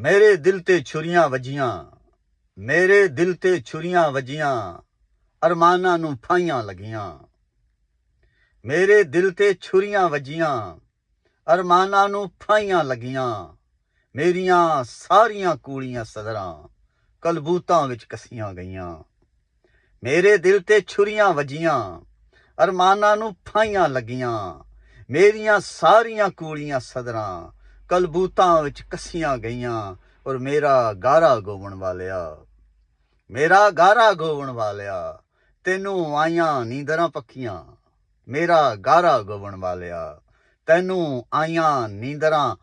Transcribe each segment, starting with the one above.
ਮੇਰੇ ਦਿਲ ਤੇ ਛੁਰੀਆਂ ਵੱਜੀਆਂ, ਮੇਰੇ ਦਿਲ ਤੇ ਛੁਰੀਆਂ ਵੱਜੀਆਂ, ਅਰਮਾਨਾਂ ਨੂੰ ਫਾਹੀਆਂ ਲੱਗੀਆਂ। ਮੇਰੇ ਦਿਲ ਤੇ ਛੁਰੀਆਂ ਵੱਜੀਆਂ, ਅਰਮਾਨਾਂ ਨੂੰ ਫਾਹੀਆਂ ਲੱਗੀਆਂ। ਮੇਰੀਆਂ ਸਾਰੀਆਂ ਕੂਲੀਆਂ ਸਦਰਾਂ ਕਲਬੂਤਾਂ ਵਿੱਚ ਕੱਸੀਆਂ ਗਈਆਂ। ਮੇਰੇ ਦਿਲ ਤੇ ਛੁਰੀਆਂ ਵੱਜੀਆਂ, ਅਰਮਾਨਾਂ ਨੂੰ ਫਾਹੀਆਂ ਲੱਗੀਆਂ। ਮੇਰੀਆਂ ਸਾਰੀਆਂ ਕੂਲੀਆਂ ਸਦਰਾਂ ਕਲਬੂਤਾਂ ਵਿੱਚ ਕੱਸੀਆਂ ਗਈਆਂ। ਔਰ ਮੇਰਾ ਗਾਰਾ ਗੋਵਣ ਵਾਲਿਆ, ਮੇਰਾ ਗਾਰਾ ਗੋਵਣ ਵਾਲਿਆ, ਤੈਨੂੰ ਆਈਆਂ ਨੀਂਦਰਾਂ ਪੱਕੀਆਂ। ਮੇਰਾ ਗਾਰਾ ਗੋਵਣ ਵਾਲਿਆ, ਤੈਨੂੰ ਆਈਆਂ ਨੀਂਦਰਾਂ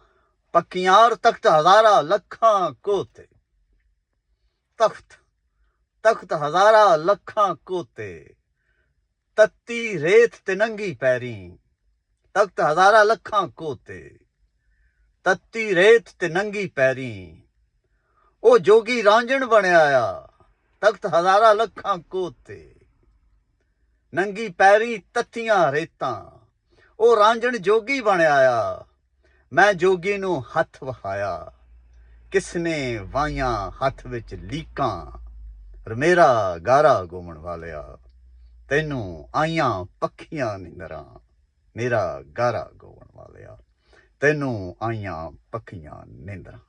ਪੱਕੀਆਂ। ਔਰ ਤਖਤ ਹਜ਼ਾਰਾਂ ਲੱਖਾਂ ਕੋਤੇ, ਤਖਤ ਤਖਤ ਹਜ਼ਾਰਾਂ ਲੱਖਾਂ ਕੋਤੇ, ਤੱਤੀ ਰੇਤ ਤੇ ਨੰਗੀ ਪੈਰੀ। ਤਖਤ ਹਜ਼ਾਰਾਂ ਲੱਖਾਂ ਕੋਤੇ, ਤੱਤੀ ਰੇਤ ਤੇ ਨੰਗੀ ਪੈਰੀ। ਉਹ ਜੋਗੀ ਰਾਂਝਣ ਬਣਿਆ ਆ, ਤਖਤ ਹਜ਼ਾਰਾਂ ਲੱਖਾਂ ਕੋਤੇ, ਨੰਗੀ ਪੈਰੀ ਤੱਤੀਆਂ ਰੇਤਾਂ। ਉਹ ਰਾਂਝਣ ਜੋਗੀ ਬਣਿਆ ਆ, ਮੈਂ ਜੋਗੀ ਨੂੰ ਹੱਥ ਵਹਾਇਆ। ਕਿਸਨੇ ਵਾਹੀਆਂ ਹੱਥ ਵਿੱਚ ਲੀਕਾਂ। ਮੇਰਾ ਗਾਰਾ ਗੋਵਣ ਵਾਲਿਆ, ਤੈਨੂੰ ਆਈਆਂ ਪੱਕੀਆਂ ਨੀਂਦਰਾਂ। ਮੇਰਾ ਗਾਰਾ ਗੋਵਣ ਵਾਲਿਆ, ਤੈਨੂੰ ਆਈਆਂ ਪੱਕੀਆਂ ਨੀਂਦਰਾਂ।